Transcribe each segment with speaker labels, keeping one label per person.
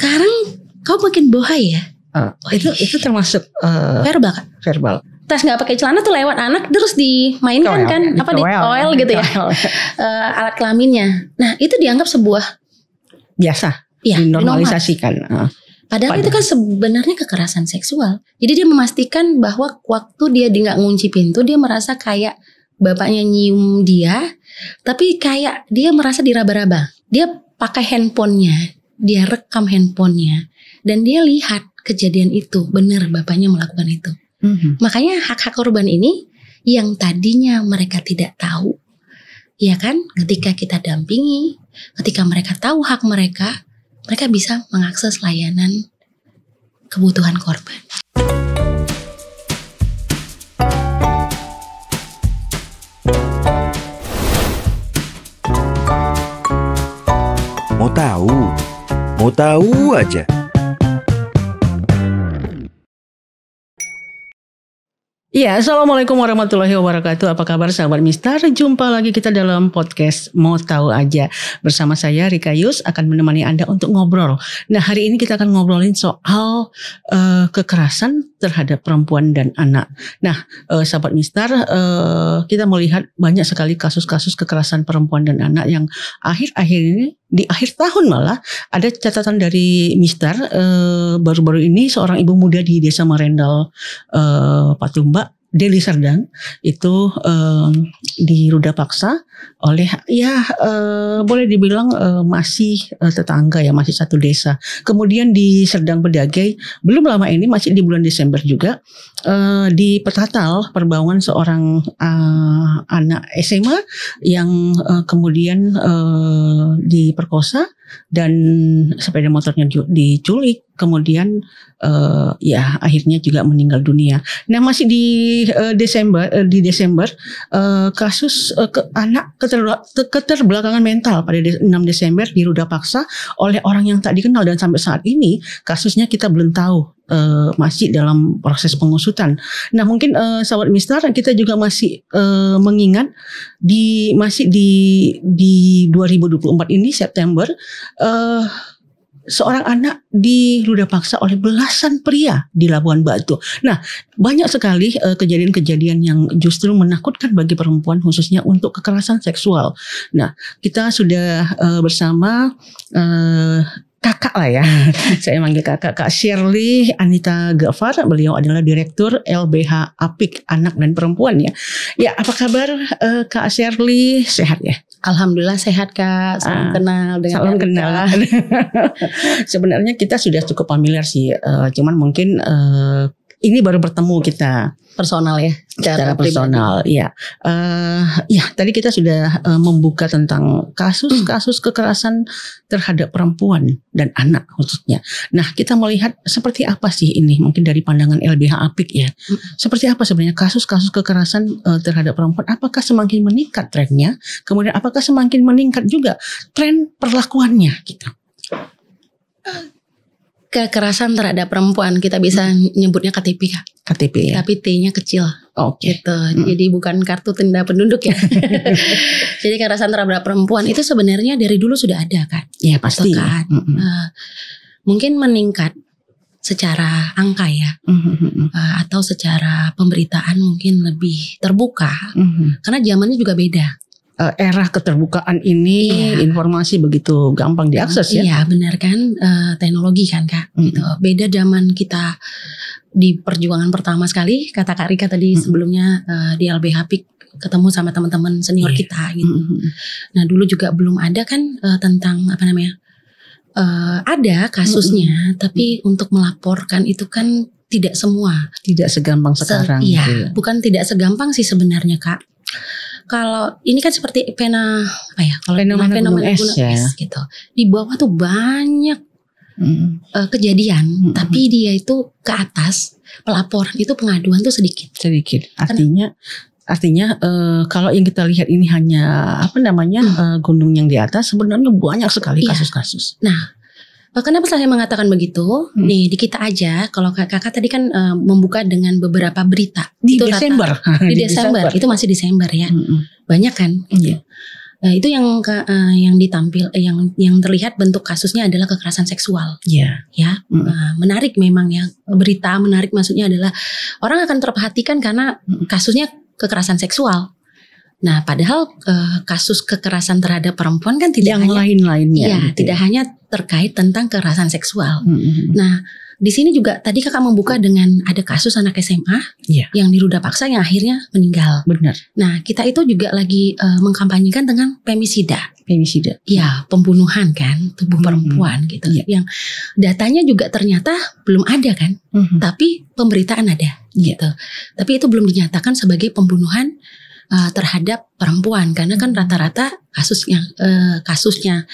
Speaker 1: sekarang kau makin bohai ya.
Speaker 2: Itu termasuk
Speaker 1: verbal Kak?
Speaker 2: verbal.
Speaker 1: Tas nggak pakai celana tuh lewat anak terus dimainkan kan, apa di oil gitu ya, alat kelaminnya. Nah itu dianggap sebuah
Speaker 2: biasa, dinormalisasikan.
Speaker 1: Padahal itu kan sebenarnya kekerasan seksual. Jadi dia memastikan bahwa waktu dia nggak ngunci pintu, dia merasa kayak bapaknya nyium dia, tapi kayak dia merasa diraba-raba. Dia pakai handphonenya, dia rekam handphonenya, dan dia lihat kejadian itu benar bapaknya melakukan itu. Makanya hak-hak korban ini yang tadinya mereka tidak tahu, ya kan? Ketika kita dampingi, ketika mereka tahu hak mereka, mereka bisa mengakses layanan kebutuhan korban.
Speaker 3: Mau tahu aja.
Speaker 2: Ya, assalamualaikum warahmatullahi wabarakatuh. Apa kabar sahabat Mistar? Jumpa lagi kita dalam podcast Mau Tahu Aja. Bersama saya Rika Yus akan menemani Anda untuk ngobrol. Nah, hari ini kita akan ngobrolin soal kekerasan terhadap perempuan dan anak. Nah, sahabat Mistar, kita melihat banyak sekali kasus-kasus kekerasan perempuan dan anak yang akhir-akhir ini, di akhir tahun malah ada catatan dari Mistar, baru-baru ini seorang ibu muda di Desa Marendal, Patumba, Deli Serdang itu diruda paksa oleh boleh dibilang masih tetangga ya, masih satu desa. Kemudian di Serdang Bedagai belum lama ini, masih di bulan Desember juga, di Petatal Perbaungan seorang anak SMA yang kemudian diperkosa dan sepeda motornya diculik, kemudian akhirnya juga meninggal dunia. Nah, masih di Desember kasus anak keterbelakangan mental pada 6 Desember diruda paksa oleh orang yang tak dikenal, dan sampai saat ini kasusnya kita belum tahu, masih dalam proses pengusutan. Nah, mungkin sahabat Mistar, kita juga masih mengingat masih di 2024 ini September, seorang anak diruda paksa oleh belasan pria di Labuan Batu. Nah, banyak sekali kejadian-kejadian yang justru menakutkan bagi perempuan, khususnya untuk kekerasan seksual. Nah, kita sudah bersama kakak lah ya, saya manggil kakak, Kak Shirley Anita Gafar. Beliau adalah Direktur LBH Apik Anak dan Perempuan ya. Ya, apa kabar Kak Shirley? Sehat ya?
Speaker 1: Alhamdulillah sehat Kak. Salam kenal dengan
Speaker 2: salam kenal. Sebenarnya kita sudah cukup familiar sih, cuman mungkin ini baru bertemu kita
Speaker 1: personal ya,
Speaker 2: secara personal ya. Tadi kita sudah membuka tentang kasus-kasus kekerasan terhadap perempuan dan anak khususnya. Nah, kita melihat seperti apa sih ini, mungkin dari pandangan LBH Apik ya. Seperti apa sebenarnya kasus-kasus kekerasan terhadap perempuan? Apakah semakin meningkat trennya? Kemudian apakah semakin meningkat juga tren perlakuannya gitu?
Speaker 1: Kekerasan terhadap perempuan kita bisa nyebutnya KTP Kak.
Speaker 2: KTP ya.
Speaker 1: Tapi T-nya kecil.
Speaker 2: Oke.
Speaker 1: Gitu. Jadi bukan kartu tanda penduduk ya. Jadi kekerasan terhadap perempuan itu sebenarnya dari dulu sudah ada kan.
Speaker 2: Ya pasti.
Speaker 1: Kan? Mungkin meningkat secara angka ya. Atau secara pemberitaan mungkin lebih terbuka. Karena zamannya juga beda.
Speaker 2: Era keterbukaan ini, informasi begitu gampang diakses ya.
Speaker 1: Iya benar kan, teknologi kan Kak. Gitu. Beda zaman kita di perjuangan pertama sekali, kata Kak Rika tadi sebelumnya di LBH Apik ketemu sama teman-teman senior kita gitu. Nah dulu juga belum ada kan tentang apa namanya, ada kasusnya, tapi untuk melaporkan itu kan tidak semua.
Speaker 2: Tidak segampang sekarang.
Speaker 1: Iya,
Speaker 2: gitu ya.
Speaker 1: Bukan tidak segampang sih sebenarnya Kak. Kalau ini kan seperti fenomena gunung es gitu. Di bawah tuh banyak kejadian, tapi dia itu ke atas, pelaporan itu pengaduan tuh sedikit. Artinya kalau yang kita lihat ini hanya gunung yang di atas, sebenarnya banyak sekali kasus-kasus. Nah, kenapa saya mengatakan begitu? Nih di kita aja, kalau kakak tadi kan membuka dengan beberapa berita
Speaker 2: di
Speaker 1: itu
Speaker 2: Desember.
Speaker 1: Di Desember itu masih Desember ya, banyak kan. Itu yang yang terlihat bentuk kasusnya adalah kekerasan seksual.
Speaker 2: Iya.
Speaker 1: Ya, menarik memang ya, berita menarik maksudnya adalah orang akan terperhatikan karena kasusnya kekerasan seksual. Nah, padahal kasus kekerasan terhadap perempuan kan tidak
Speaker 2: yang lain-lainnya.
Speaker 1: Iya,
Speaker 2: gitu.
Speaker 1: tidak hanya terkait tentang kekerasan seksual. Nah, di sini juga tadi kakak membuka dengan ada kasus anak SMA yang diruda paksa yang akhirnya meninggal.
Speaker 2: Benar.
Speaker 1: Nah, kita itu juga lagi mengkampanyekan dengan femisida.
Speaker 2: Femisida.
Speaker 1: Ya, pembunuhan kan tubuh perempuan gitu. Yang datanya juga ternyata belum ada kan, tapi pemberitaan ada gitu. Tapi itu belum dinyatakan sebagai pembunuhan terhadap perempuan karena kan rata-rata kasusnya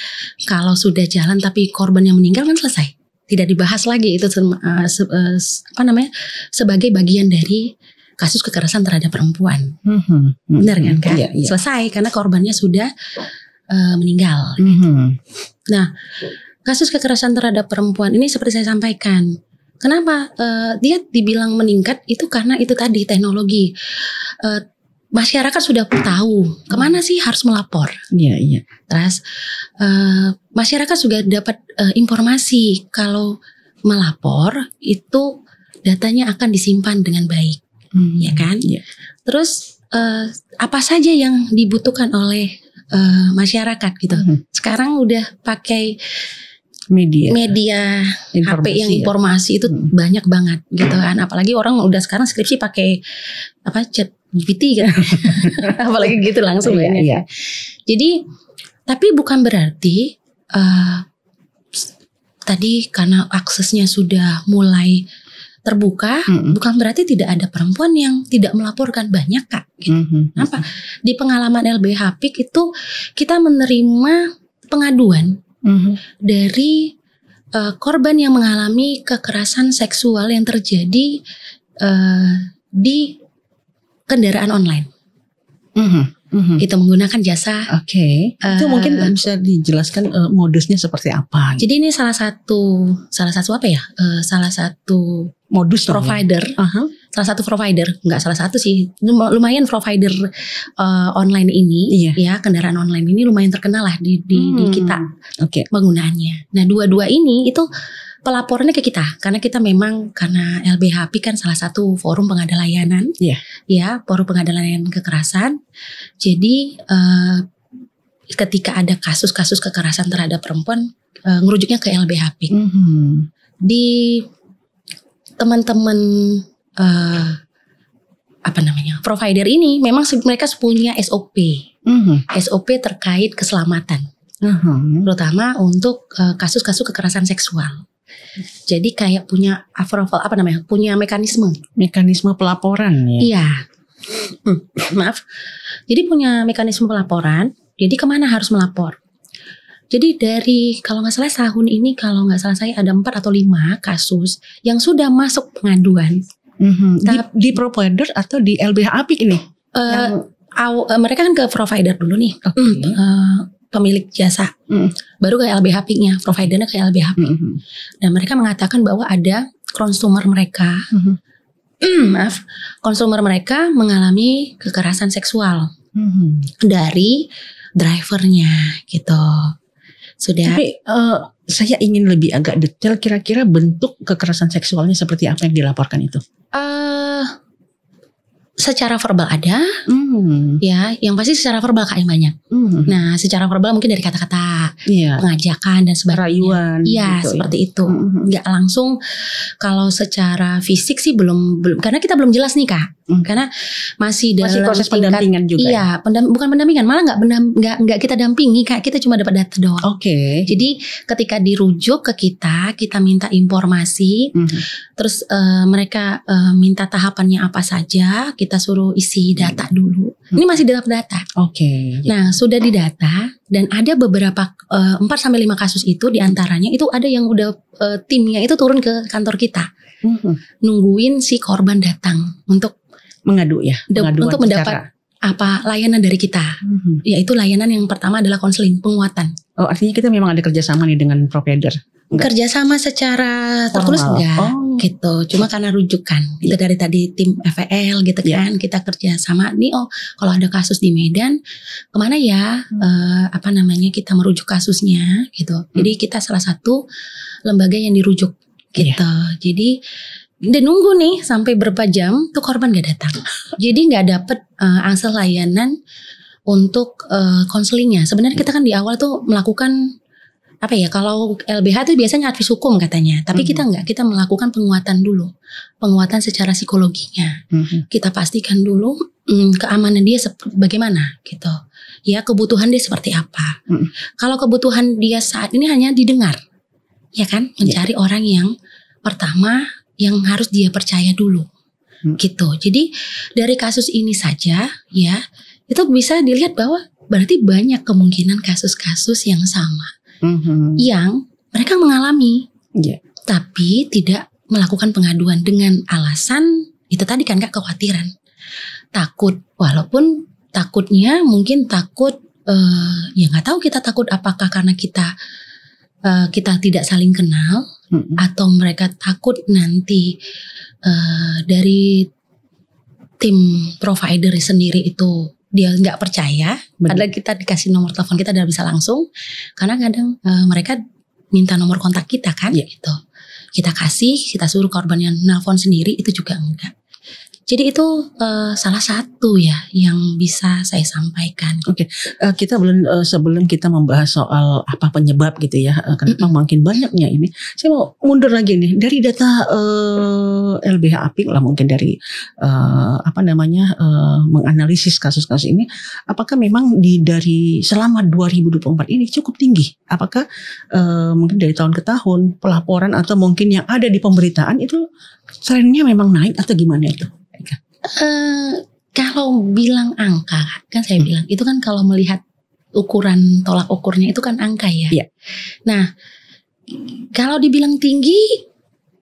Speaker 1: kalau sudah jalan tapi korban yang meninggal kan selesai. Tidak dibahas lagi itu sebagai bagian dari kasus kekerasan terhadap perempuan. Benar kan?
Speaker 2: Iya.
Speaker 1: Selesai karena korbannya sudah meninggal. Nah, kasus kekerasan terhadap perempuan ini seperti saya sampaikan, kenapa dia dibilang meningkat itu karena itu tadi teknologi. Masyarakat sudah tahu kemana sih harus melapor.
Speaker 2: Iya.
Speaker 1: Terus masyarakat juga dapat informasi kalau melapor itu datanya akan disimpan dengan baik, ya kan? Iya. Terus apa saja yang dibutuhkan oleh masyarakat gitu. Sekarang udah pakai media HP yang informasi itu banyak banget gitu kan. Apalagi orang udah sekarang skripsi pakai chat GPT kan. Apalagi gitu langsung banyak.
Speaker 2: Iya.
Speaker 1: Jadi tapi bukan berarti tadi karena aksesnya sudah mulai terbuka, bukan berarti tidak ada perempuan yang tidak melaporkan, banyak Kak. Gitu. Apa? Di pengalaman LBH PIK itu kita menerima pengaduan dari korban yang mengalami kekerasan seksual yang terjadi di kendaraan online. Itu menggunakan jasa.
Speaker 2: Oke. Itu mungkin bisa dijelaskan modusnya seperti apa?
Speaker 1: Jadi ini salah satu apa ya? Salah satu
Speaker 2: modus
Speaker 1: provider. Salah satu provider, nggak salah satu sih, lumayan provider online ini, ya kendaraan online ini lumayan terkenal lah di kita penggunaannya. Nah dua-dua ini itu pelaporannya ke kita karena kita memang karena LBHP kan salah satu forum pengada layanan, ya forum pengada layanan kekerasan. Jadi ketika ada kasus-kasus kekerasan terhadap perempuan, ngerujuknya ke LBHP. Di teman-teman provider ini memang mereka punya SOP, SOP terkait keselamatan, terutama untuk kasus-kasus kekerasan seksual. Jadi kayak punya punya mekanisme
Speaker 2: pelaporan ya.
Speaker 1: Iya. Maaf. Jadi punya mekanisme pelaporan. Jadi kemana harus melapor? Jadi dari kalau nggak salah tahun ini kalau nggak salah saya ada 4 atau 5 kasus yang sudah masuk pengaduan.
Speaker 2: Di provider atau di LBH Apik ini?
Speaker 1: Mereka kan ke provider dulu nih. Pemilik jasa, baru ke LBH PIK-nya, providernya ke LBH PIK. Dan mereka mengatakan bahwa ada konsumer mereka, konsumer mereka mengalami kekerasan seksual dari drivernya, gitu. Sudah.
Speaker 2: Tapi saya ingin lebih agak detail, kira-kira bentuk kekerasan seksualnya seperti apa yang dilaporkan itu?
Speaker 1: Secara verbal ada, ya, yang pasti secara verbal Kak yang banyak. Nah, secara verbal mungkin dari kata-kata, pengajakan dan sebagainya.
Speaker 2: Rayuan,
Speaker 1: iya, gitu, seperti itu. Nggak langsung. Kalau secara fisik sih belum, karena kita belum jelas nih Kak. Karena masih dalam
Speaker 2: proses pendampingan juga.
Speaker 1: Iya, bukan pendampingan, malah nggak kita dampingi Kak. Kita cuma dapat data doang. Jadi ketika dirujuk ke kita minta informasi, terus mereka minta tahapannya apa saja. Kita suruh isi data dulu. Ini masih dalam data. Nah, sudah didata dan ada beberapa 4-5 kasus itu diantaranya itu ada yang udah timnya itu turun ke kantor kita, nungguin si korban datang untuk mengadu ya, untuk mendapat layanan dari kita. Yaitu layanan yang pertama adalah konseling penguatan.
Speaker 2: Artinya kita memang ada kerjasama nih dengan provider.
Speaker 1: Kerjasama secara tertulis enggak. gitu. Cuma karena rujukan itu dari tadi tim FPL gitu kan, kita kerja sama nih. Oh, kalau ada kasus di Medan, kemana ya? Kita merujuk kasusnya gitu. Jadi kita salah satu lembaga yang dirujuk gitu. Jadi udah nunggu nih sampai berapa jam tuh korban gak datang. Jadi gak dapet aksel layanan untuk konselingnya. Sebenarnya kita kan di awal tuh melakukan kalau LBH itu biasanya advis hukum katanya, tapi kita enggak, kita melakukan penguatan dulu, penguatan secara psikologinya. Kita pastikan dulu keamanan dia bagaimana gitu, ya kebutuhan dia seperti apa. Kalau kebutuhan dia saat ini hanya didengar, ya kan, mencari orang yang pertama yang harus dia percaya dulu, gitu. Jadi dari kasus ini saja, ya itu bisa dilihat bahwa berarti banyak kemungkinan kasus-kasus yang sama. Yang mereka mengalami, tapi tidak melakukan pengaduan dengan alasan itu tadi kan Kak, kekhawatiran, takut. Walaupun takutnya mungkin takut, ya nggak tahu kita takut apakah karena kita tidak saling kenal, atau mereka takut nanti dari tim provider sendiri itu dia nggak percaya. Padahal kita dikasih nomor telepon kita dan bisa langsung, karena kadang mereka minta nomor kontak kita kan, gitu. Kita kasih, kita suruh korban yang nelpon sendiri, itu juga enggak. Jadi itu salah satu ya yang bisa saya sampaikan.
Speaker 2: Oke, kita sebelum kita membahas soal apa penyebab gitu ya, kenapa makin banyaknya ini, saya mau mundur lagi nih dari data LBH Apik lah, mungkin dari menganalisis kasus-kasus ini, apakah memang dari selama 2024 ini cukup tinggi? Apakah mungkin dari tahun ke tahun pelaporan atau mungkin yang ada di pemberitaan itu trennya memang naik atau gimana itu?
Speaker 1: Kalau bilang angka kan saya bilang itu kan kalau melihat ukuran tolak ukurnya itu kan angka ya. Nah kalau dibilang tinggi,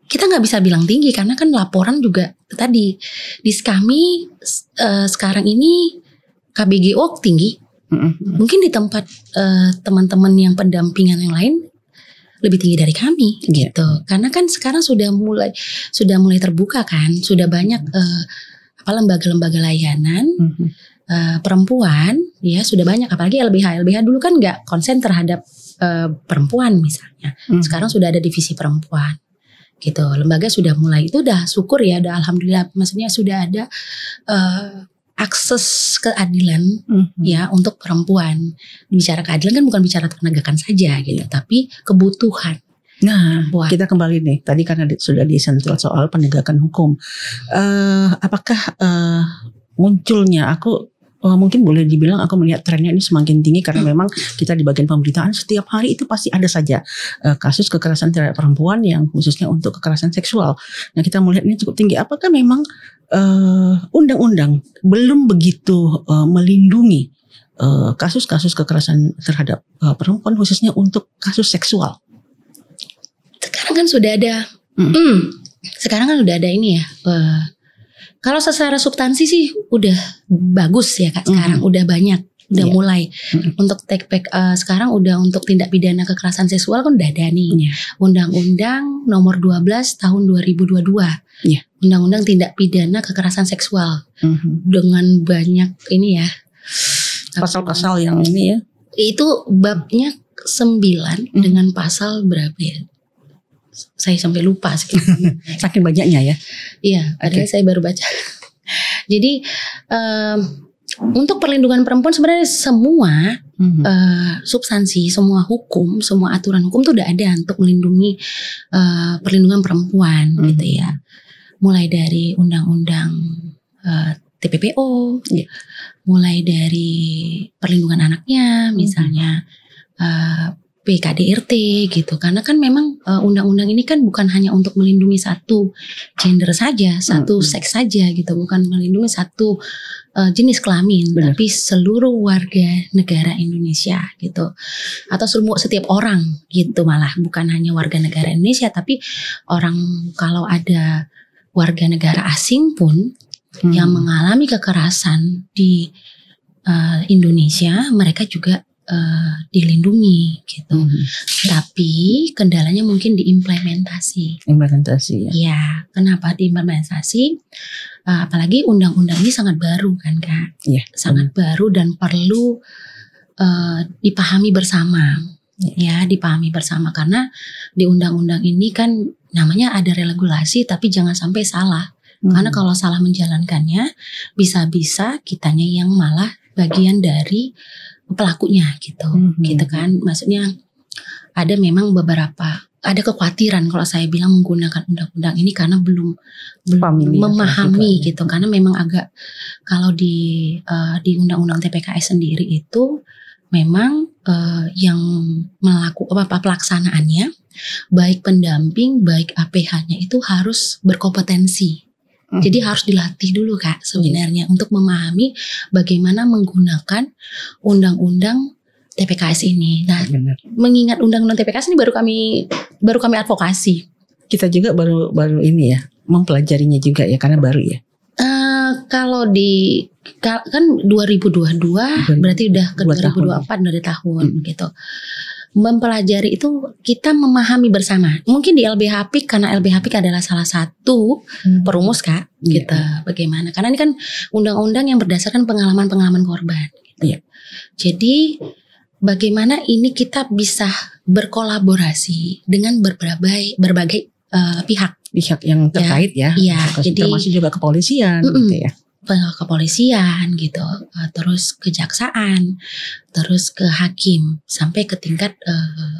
Speaker 1: kita nggak bisa bilang tinggi karena kan laporan juga tadi di kami sekarang ini KBGO tinggi. Mungkin di tempat teman-teman yang pendampingan yang lain lebih tinggi dari kami gitu. Karena kan sekarang sudah mulai terbuka kan, sudah banyak lembaga-lembaga layanan perempuan ya, sudah banyak. Apalagi LBH dulu kan nggak konsen terhadap perempuan misalnya. Sekarang sudah ada divisi perempuan gitu. Lembaga sudah mulai, itu udah syukur ya, udah alhamdulillah, maksudnya sudah ada akses keadilan ya untuk perempuan. Bicara keadilan kan bukan bicara penegakan saja gitu, tapi kebutuhan.
Speaker 2: Nah, kita kembali nih. Tadi karena sudah disentuh soal penegakan hukum. Apakah munculnya, mungkin boleh dibilang aku melihat trennya ini semakin tinggi karena memang kita di bagian pemberitaan setiap hari itu pasti ada saja kasus kekerasan terhadap perempuan yang khususnya untuk kekerasan seksual. Nah, kita melihat ini cukup tinggi. Apakah memang undang-undang belum begitu melindungi kasus-kasus kekerasan terhadap perempuan khususnya untuk kasus seksual?
Speaker 1: Sekarang kan sudah ada, sekarang kan udah ada ini ya. Kalau secara substansi sih udah bagus ya Kak. Sekarang udah banyak, udah mulai untuk take back. Sekarang udah untuk tindak pidana kekerasan seksual kan udah ada nih. Undang-Undang Nomor 12 Tahun 2022. Undang-Undang tindak pidana kekerasan seksual dengan banyak ini ya.
Speaker 2: Pasal-pasal yang ini ya.
Speaker 1: Itu babnya 9 dengan pasal berapa ya? Saya sampai lupa
Speaker 2: saking banyaknya ya.
Speaker 1: Iya, padahal saya baru baca. Jadi untuk perlindungan perempuan sebenarnya semua substansi, semua hukum, semua aturan hukum itu udah ada untuk melindungi perlindungan perempuan gitu ya. Mulai dari undang-undang TPPO, mulai dari perlindungan anaknya misalnya, PKDRT gitu. Karena kan memang undang-undang ini kan bukan hanya untuk melindungi satu gender saja, satu seks saja gitu, bukan melindungi satu jenis kelamin, tapi seluruh warga negara Indonesia gitu, atau setiap orang gitu, malah bukan hanya warga negara Indonesia, tapi orang kalau ada warga negara asing pun yang mengalami kekerasan di Indonesia, mereka juga dilindungi gitu. Tapi kendalanya mungkin di implementasi.
Speaker 2: Implementasi ya.
Speaker 1: Ya, kenapa di implementasi? Apalagi undang-undang ini sangat baru kan Kak.
Speaker 2: Iya.
Speaker 1: Sangat baru dan perlu dipahami bersama. Ya, dipahami bersama karena di undang-undang ini kan namanya ada regulasi tapi jangan sampai salah. Karena kalau salah menjalankannya bisa-bisa kitanya yang malah bagian dari pelakunya gitu. Gitu kan. Maksudnya ada memang ada kekhawatiran kalau saya bilang menggunakan undang-undang ini karena belum memahami gitu. Karena memang agak kalau di undang-undang TPKS sendiri itu memang yang melakukan pelaksanaannya baik pendamping baik APH-nya itu harus berkompetensi. Jadi harus dilatih dulu Kak sebenarnya untuk memahami bagaimana menggunakan undang-undang TPKS ini. Nah, mengingat undang-undang TPKS ini baru kami advokasi.
Speaker 2: Kita juga baru ini ya mempelajarinya juga ya karena baru ya.
Speaker 1: Kalau kan 2022 berarti udah ke 2024 dari tahun gitu. Mempelajari itu kita memahami bersama. Mungkin di LBH PIK karena LBH PIK adalah salah satu perumus Kak gitu. Bagaimana? Karena ini kan undang-undang yang berdasarkan pengalaman-pengalaman korban gitu. Jadi bagaimana ini kita bisa berkolaborasi dengan berbagai pihak
Speaker 2: yang terkait ya.
Speaker 1: Jadi
Speaker 2: termasuk juga kepolisian gitu ya.
Speaker 1: Kepolisian gitu, terus kejaksaan, terus ke hakim sampai ke tingkat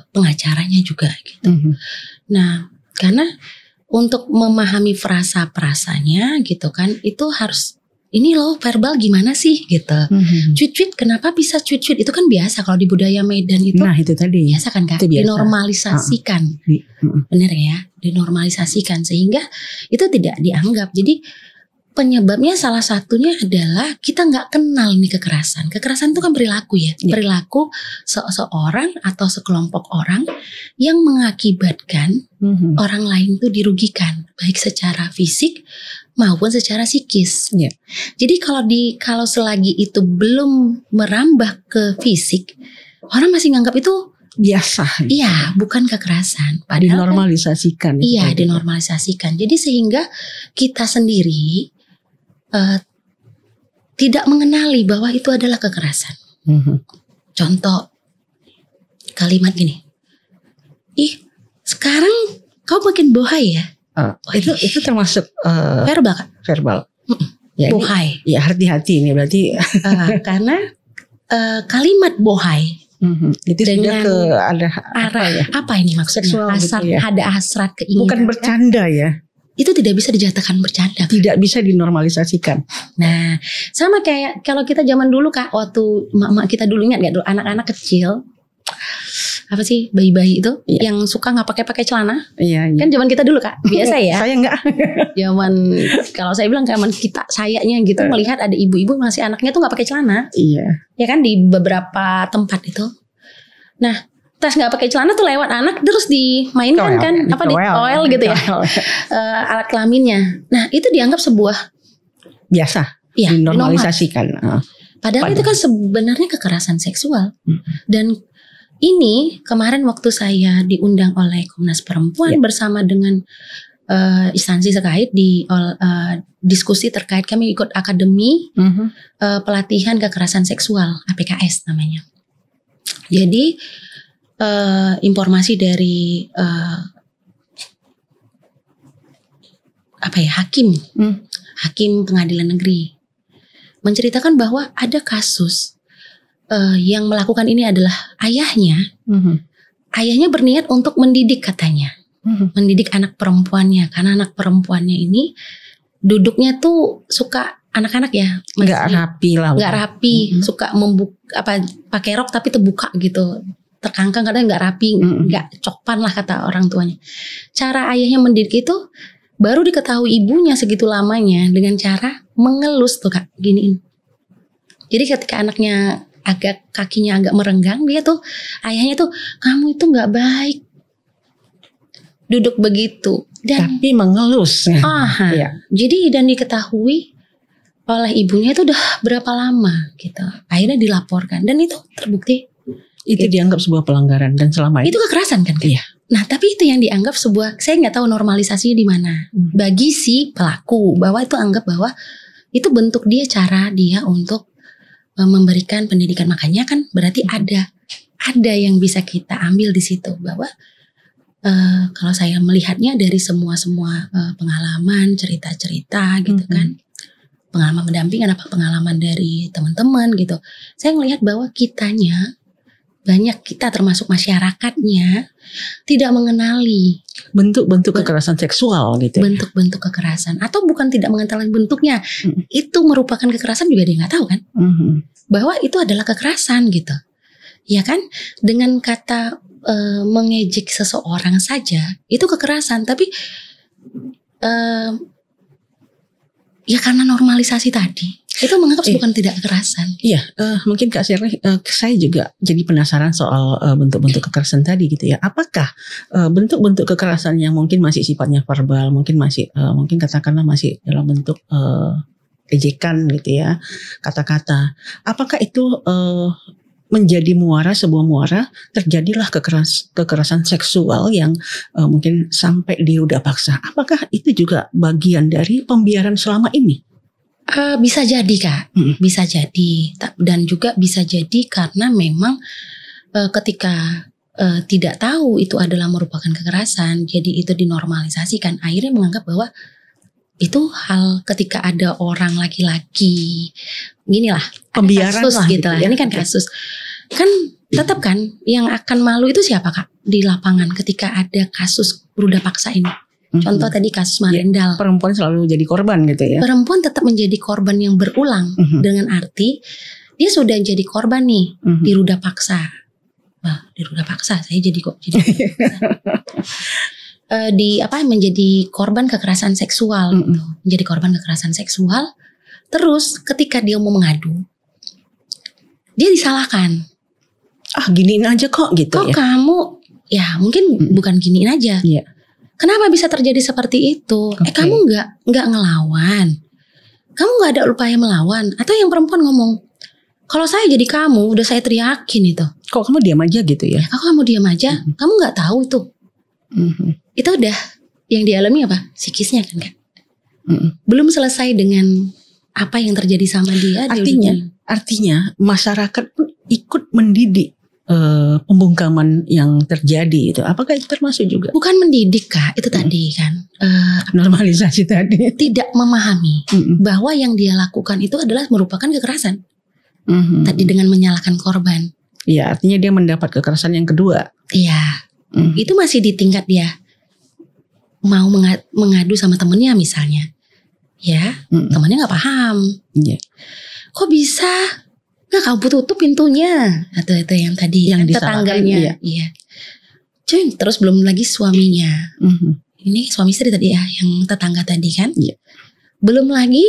Speaker 1: pengacaranya juga gitu. Nah, karena untuk memahami frasa-frasanya gitu kan, itu harus ini loh verbal gimana sih gitu. Cuit-cuit kenapa bisa cuit-cuit itu kan biasa kalau di budaya Medan itu.
Speaker 2: Nah itu tadi.
Speaker 1: Biasa kan Kak, dinormalisasikan. Bener ya, dinormalisasikan sehingga itu tidak dianggap. Jadi penyebabnya salah satunya adalah kita nggak kenal nih kekerasan. Kekerasan itu kan perilaku ya. Perilaku seseorang atau sekelompok orang yang mengakibatkan orang lain itu dirugikan, baik secara fisik maupun secara psikis. Jadi kalau selagi itu belum merambah ke fisik, orang masih nganggap itu
Speaker 2: biasa.
Speaker 1: Iya, bukan kekerasan. Padahal
Speaker 2: dinormalisasikan.
Speaker 1: Iya, dinormalisasikan. Jadi sehingga kita sendiri tidak mengenali bahwa itu adalah kekerasan. Contoh kalimat gini, sekarang kau makin bohai ya.
Speaker 2: Itu termasuk
Speaker 1: verbal Kak.
Speaker 2: Verbal.
Speaker 1: Bohai.
Speaker 2: Ya hati-hati ini berarti.
Speaker 1: Karena kalimat bohai
Speaker 2: itu sudah ke ada
Speaker 1: apa ini maksudnya?
Speaker 2: Seksual gitu ya.
Speaker 1: Ada hasrat keinginan.
Speaker 2: Bukan bercanda ya.
Speaker 1: Itu tidak bisa dijatuhkan bercanda.
Speaker 2: Tidak bisa dinormalisasikan.
Speaker 1: Nah, sama kayak kalau kita zaman dulu Kak, waktu mak-mak kita dulu ingat gak dulu anak-anak kecil apa sih bayi-bayi itu yang suka nggak pakai celana? Kan zaman kita dulu Kak, biasa ya.
Speaker 2: Saya enggak.
Speaker 1: Zaman kalau saya bilang zaman sayanya gitu melihat ada ibu-ibu masih anaknya tuh nggak pakai celana. Ya kan di beberapa tempat itu. Nah, tes nggak pakai celana tuh lewat anak terus dimainkan kan di oil gitu ya alat kelaminnya. Nah itu dianggap sebuah
Speaker 2: biasa dinormalisasikan.
Speaker 1: Padahal itu kan sebenarnya kekerasan seksual. Dan ini kemarin waktu saya diundang oleh Komnas Perempuan bersama dengan instansi terkait di diskusi terkait, kami ikut akademi pelatihan kekerasan seksual APKS namanya. Jadi informasi dari hakim pengadilan negeri menceritakan bahwa ada kasus yang melakukan ini adalah ayahnya. Ayahnya berniat untuk mendidik katanya, mendidik anak perempuannya karena anak perempuannya ini duduknya tuh suka anak-anak ya,
Speaker 2: nggak rapi,
Speaker 1: suka pakai rok tapi terbuka gitu. Terkangkang kadang nggak rapi, nggak cokpan lah kata orang tuanya. Cara ayahnya mendidik itu baru diketahui ibunya segitu lamanya dengan cara mengelus tuh Kak, giniin. Jadi ketika anaknya kakinya agak merenggang, dia tuh ayahnya tuh kamu itu nggak baik duduk begitu.
Speaker 2: Tapi mengelus.
Speaker 1: Jadi dan diketahui oleh ibunya itu udah berapa lama gitu. Akhirnya dilaporkan dan itu terbukti
Speaker 2: Itu dianggap sebuah pelanggaran dan selama
Speaker 1: Itu kekerasan kan?
Speaker 2: Iya.
Speaker 1: Nah, tapi itu yang dianggap sebuah, saya nggak tahu normalisasinya di mana. Bagi si pelaku, bahwa itu anggap bahwa itu bentuk dia, cara dia untuk memberikan pendidikan. Makanya kan berarti ada yang bisa kita ambil di situ, bahwa kalau saya melihatnya dari semua pengalaman, cerita-cerita gitu kan, pengalaman mendampingan, apa pengalaman dari teman-teman gitu, saya melihat bahwa banyak kita termasuk masyarakatnya tidak mengenali
Speaker 2: bentuk-bentuk kekerasan seksual gitu.
Speaker 1: Bentuk-bentuk kekerasan, atau bukan tidak mengenali bentuknya, itu merupakan kekerasan juga dia nggak tahu kan, bahwa itu adalah kekerasan gitu, ya kan? Dengan kata mengejek seseorang saja itu kekerasan, tapi ya karena normalisasi tadi itu menganggap bukan tidak kekerasan.
Speaker 2: Iya, mungkin Kak Shirley, saya juga jadi penasaran soal bentuk-bentuk kekerasan tadi gitu ya. Apakah bentuk-bentuk kekerasan yang mungkin masih sifatnya verbal, mungkin katakanlah masih dalam bentuk ejekan gitu ya, kata-kata. Apakah itu menjadi sebuah muara terjadilah kekerasan seksual yang mungkin sampai diruda paksa? Apakah itu juga bagian dari pembiaran selama ini?
Speaker 1: Bisa jadi Kak, bisa jadi, dan juga bisa jadi karena memang ketika tidak tahu itu adalah merupakan kekerasan, jadi itu dinormalisasikan, akhirnya menganggap bahwa itu hal ketika ada orang laki-laki, ginilah
Speaker 2: pembiaran
Speaker 1: kasus
Speaker 2: lah,
Speaker 1: gitu lah.
Speaker 2: ya.
Speaker 1: Ini kan kasus, kan tetap kan yang akan malu itu siapa Kak di lapangan ketika ada kasus beruda paksa ini. Contoh tadi kasus Marendal.
Speaker 2: Perempuan selalu jadi korban gitu ya.
Speaker 1: Perempuan tetap menjadi korban yang berulang, dengan arti dia sudah jadi korban nih, diruda paksa. Wah, diruda paksa saya jadi menjadi korban kekerasan seksual gitu. Menjadi korban kekerasan seksual. Terus ketika dia mau mengadu, dia disalahkan.
Speaker 2: Giniin aja kok gitu.
Speaker 1: Kok kamu, ya mungkin bukan giniin aja.
Speaker 2: Iya.
Speaker 1: Kenapa bisa terjadi seperti itu?
Speaker 2: Okay.
Speaker 1: Kamu nggak ngelawan, kamu nggak ada upaya melawan. Atau yang perempuan ngomong, kalau saya jadi kamu, udah saya teriakin itu.
Speaker 2: Kok kamu diam aja gitu ya?
Speaker 1: Kok kamu diam aja? Kamu nggak tahu itu. Itu udah yang dialami apa? Psikisnya kan kan. Belum selesai dengan apa yang terjadi sama dia.
Speaker 2: Artinya masyarakat pun ikut mendidik pembungkaman yang terjadi itu. Apakah itu termasuk juga? Bukan
Speaker 1: mendidik Kak, itu tadi kan
Speaker 2: normalisasi tadi.
Speaker 1: Tidak memahami bahwa yang dia lakukan itu adalah merupakan kekerasan. Tadi dengan menyalahkan korban.
Speaker 2: Iya, artinya dia mendapat kekerasan yang kedua.
Speaker 1: Iya, itu masih di tingkat dia mau mengadu sama temennya misalnya, ya, temennya nggak paham.
Speaker 2: Iya.
Speaker 1: Kok bisa? Nggak, kamu tutup pintunya, atau itu yang tadi yang tetangganya. Iya. Cuy, terus belum lagi suaminya. Ini suami istri tadi ya, yang tetangga tadi kan.
Speaker 2: Iya.
Speaker 1: Belum lagi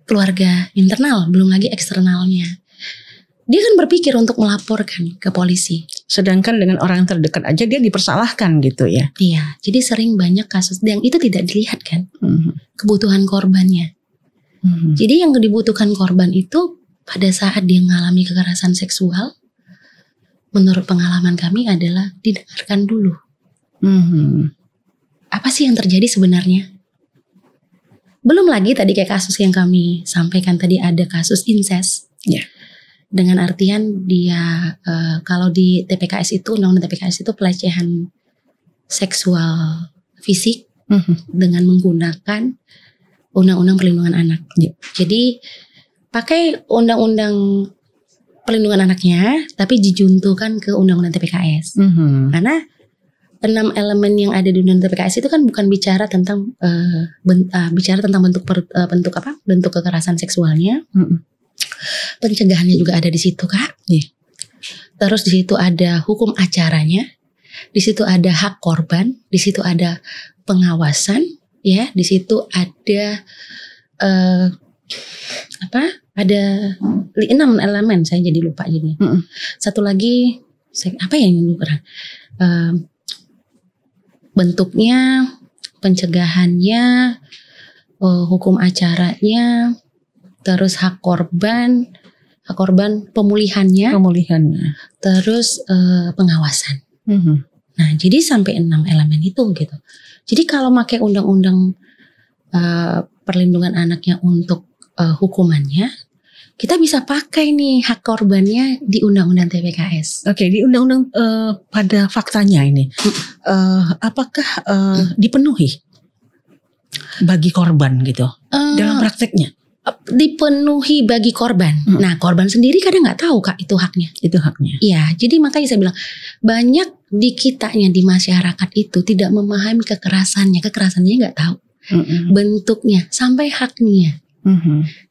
Speaker 1: keluarga internal, belum lagi eksternalnya. Dia kan berpikir untuk melaporkan ke polisi.
Speaker 2: Sedangkan dengan orang yang terdekat aja dia dipersalahkan gitu ya.
Speaker 1: Iya, jadi sering banyak kasus yang itu tidak dilihat kan. Kebutuhan korbannya. Jadi yang dibutuhkan korban itu pada saat dia mengalami kekerasan seksual, menurut pengalaman kami adalah didengarkan dulu. Apa sih yang terjadi sebenarnya? Belum lagi tadi kayak kasus yang kami sampaikan tadi, ada kasus incest.
Speaker 2: Yeah.
Speaker 1: Dengan artian dia kalau di TPKS itu, undang-undang TPKS itu pelecehan seksual fisik dengan menggunakan undang-undang perlindungan anak.
Speaker 2: Yeah.
Speaker 1: Jadi pakai undang-undang perlindungan anaknya, tapi dijuntukan ke undang-undang TPKS. Karena 6 elemen yang ada di undang-undang TPKS itu kan bukan bicara tentang bentuk kekerasan seksualnya. Pencegahannya juga ada di situ Kak. Terus di situ ada hukum acaranya, di situ ada hak korban, di situ ada pengawasan, ya, di situ ada ada 6 elemen, saya jadi lupa jadi. Satu lagi apa yang lupa? Bentuknya, pencegahannya, hukum acaranya, terus hak korban, hak korban pemulihannya, terus pengawasan. Nah, jadi sampai 6 elemen itu gitu. Jadi kalau pakai undang-undang perlindungan anaknya untuk hukumannya, kita bisa pakai nih hak korbannya di undang-undang TPKS.
Speaker 2: Oke, di undang-undang pada faktanya ini, apakah dipenuhi bagi korban gitu dalam prakteknya?
Speaker 1: Dipenuhi bagi korban. Nah, korban sendiri kadang nggak tahu Kak itu haknya.
Speaker 2: Itu haknya.
Speaker 1: Iya, jadi makanya saya bilang banyak di kitanya di masyarakat itu tidak memahami kekerasannya nggak tahu bentuknya sampai haknya.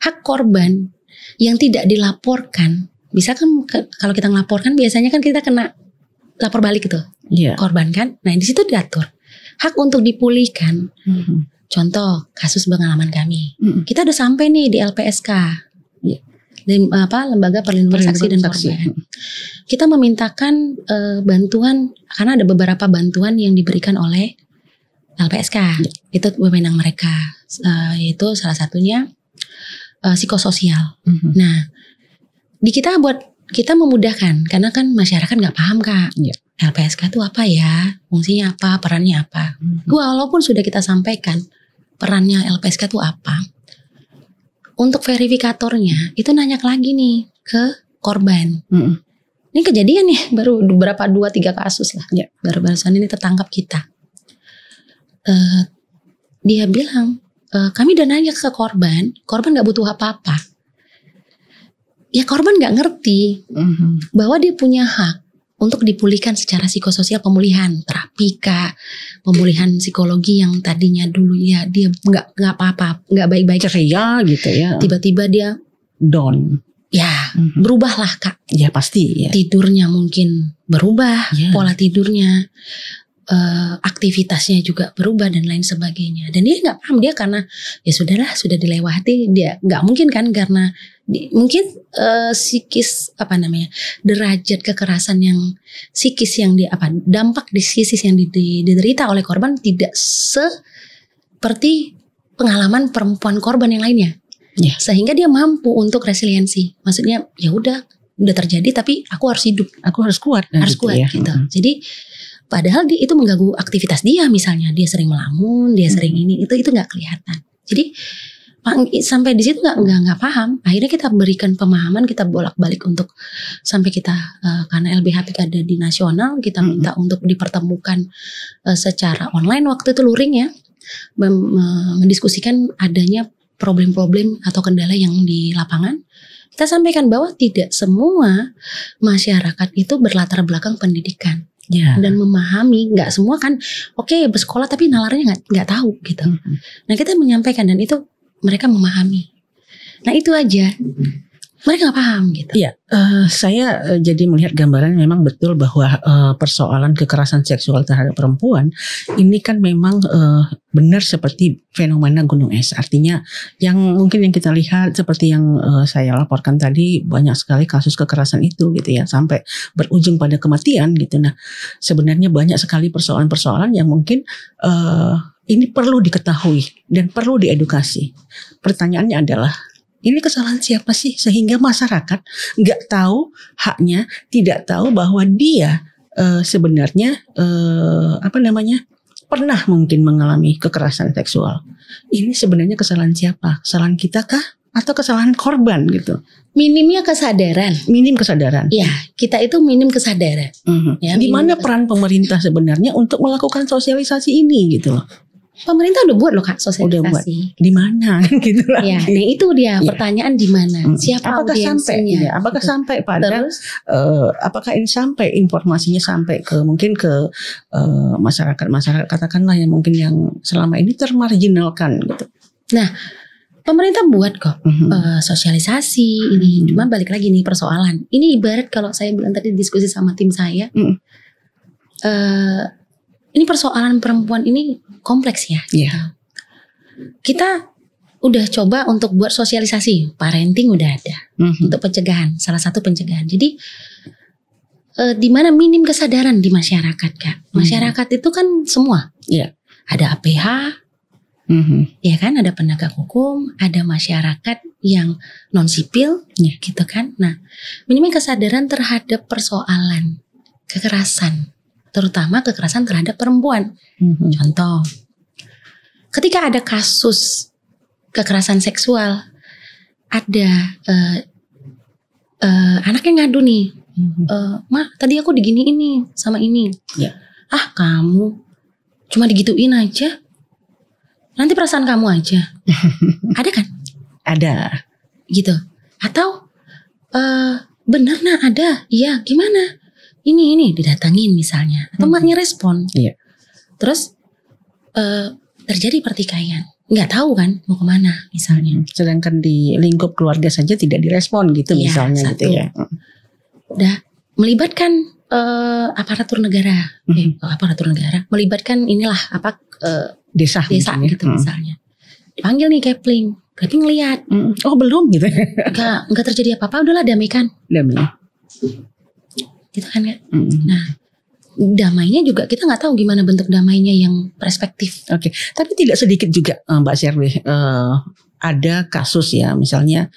Speaker 1: Hak korban yang tidak dilaporkan, bisa kan kalau kita ngelaporkan biasanya kan kita kena lapor balik gitu, korban kan. Nah di situ diatur hak untuk dipulihkan. Contoh kasus pengalaman kami, kita udah sampai nih di LPSK, Lembaga Perlindungan Saksi dan Korban. Kita memintakan bantuan karena ada beberapa bantuan yang diberikan oleh LPSK, itu wewenang mereka, yaitu salah satunya psikososial. Nah, di kita memudahkan karena kan masyarakat nggak paham Kak. LPSK itu apa ya, fungsinya apa, perannya apa. Walaupun sudah kita sampaikan perannya LPSK itu apa, untuk verifikatornya itu nanya lagi nih ke korban. Ini kejadian nih baru berapa 2-3 kasus lah. Baru-barusan ini tertangkap kita. Dia bilang, kami udah nanya ke korban nggak butuh apa-apa. Ya korban nggak ngerti bahwa dia punya hak untuk dipulihkan secara psikososial, pemulihan terapi Kak, pemulihan psikologi yang tadinya dulu ya dia nggak apa-apa, nggak baik-baik,
Speaker 2: ceria gitu ya,
Speaker 1: tiba-tiba dia
Speaker 2: down.
Speaker 1: Ya berubahlah Kak.
Speaker 2: Ya pasti. Ya.
Speaker 1: Tidurnya mungkin berubah, pola tidurnya. Aktivitasnya juga berubah dan lain sebagainya. Dan dia nggak paham, dia karena ya sudahlah, sudah dilewati, dia nggak mungkin kan karena mungkin psikis derajat kekerasan yang psikis yang dampak di psikis yang diderita oleh korban tidak seperti pengalaman perempuan korban yang lainnya. Sehingga dia mampu untuk resiliensi. Maksudnya ya udah terjadi tapi aku harus hidup, aku harus kuat, gitu. Jadi padahal itu mengganggu aktivitas dia, misalnya dia sering melamun, dia sering ini, itu nggak kelihatan. Jadi sampai di situ nggak paham. Akhirnya kita berikan pemahaman, kita bolak-balik untuk sampai kita karena LBH ada di nasional, kita minta untuk dipertemukan secara online waktu itu luring ya, mendiskusikan adanya problem-problem atau kendala yang di lapangan. Kita sampaikan bahwa tidak semua masyarakat itu berlatar belakang pendidikan. Dan memahami, nggak semua kan bersekolah tapi nalarnya nggak tahu gitu. Nah kita menyampaikan dan itu mereka memahami. Nah itu aja, mereka nggak paham gitu.
Speaker 2: Saya jadi melihat gambaran memang betul bahwa persoalan kekerasan seksual terhadap perempuan ini kan memang benar seperti fenomena gunung es. Artinya yang mungkin yang kita lihat seperti yang saya laporkan tadi, banyak sekali kasus kekerasan itu gitu ya, sampai berujung pada kematian gitu. Nah sebenarnya banyak sekali persoalan-persoalan yang mungkin ini perlu diketahui dan perlu diedukasi. Pertanyaannya adalah, ini kesalahan siapa sih sehingga masyarakat nggak tahu haknya, tidak tahu bahwa dia sebenarnya pernah mungkin mengalami kekerasan seksual. Ini sebenarnya kesalahan siapa? Kesalahan kita kah atau kesalahan korban gitu?
Speaker 1: Minimnya kesadaran.
Speaker 2: Minim kesadaran.
Speaker 1: Ya, kita itu minim kesadaran.
Speaker 2: Ya, di mana peran pemerintah sebenarnya untuk melakukan sosialisasi ini gitu loh?
Speaker 1: Pemerintah udah buat loh Kak sosialisasi.
Speaker 2: Di mana gitu lah.
Speaker 1: Ya, nah itu dia pertanyaan di mana? Siapa
Speaker 2: apakah
Speaker 1: audiensnya?
Speaker 2: Apakah sampai pada apakah ini sampai informasinya sampai ke mungkin ke masyarakat katakanlah yang mungkin yang selama ini termarginalkan gitu.
Speaker 1: Nah, pemerintah buat kok sosialisasi ini. Cuma balik lagi nih persoalan. Ini ibarat kalau saya bilang tadi diskusi sama tim saya. Ini persoalan perempuan ini kompleks ya. Kita udah coba untuk buat sosialisasi, parenting udah ada untuk pencegahan, salah satu pencegahan. Jadi di mana minim kesadaran di masyarakat Kak. Masyarakat itu kan semua. Ada APH, Ya kan, ada penegak hukum, ada masyarakat yang non sipil, gitu kan. Nah, minimal kesadaran terhadap persoalan kekerasan, terutama kekerasan terhadap perempuan. Contoh, ketika ada kasus kekerasan seksual, ada anak yang ngadu nih, "Mak, tadi aku diginiin nih sama ini."
Speaker 2: Ya.
Speaker 1: "Ah, kamu cuma digituin aja, nanti perasaan kamu aja." Ada kan?
Speaker 2: Ada.
Speaker 1: Gitu. Atau bener nah ada, iya gimana? Ini didatangin misalnya, atau maknya respon.
Speaker 2: Iya.
Speaker 1: Terus terjadi pertikaian, nggak tahu kan mau kemana misalnya.
Speaker 2: Sedangkan di lingkup keluarga saja tidak direspon gitu,
Speaker 1: Iya,
Speaker 2: misalnya
Speaker 1: satu.
Speaker 2: gitu ya.
Speaker 1: Udah melibatkan aparatur negara, melibatkan inilah
Speaker 2: Desa
Speaker 1: desa
Speaker 2: mungkin ya.
Speaker 1: gitu misalnya. Dipanggil nih Kepling ngeliat,
Speaker 2: Oh belum gitu.
Speaker 1: nggak terjadi apa-apa, udahlah damaikan,
Speaker 2: Damai.
Speaker 1: gitu kan ya. Nah, damainya juga kita nggak tahu gimana bentuk damainya yang perspektif.
Speaker 2: Oke, tapi tidak sedikit juga Mbak Sherly, ada kasus ya, misalnya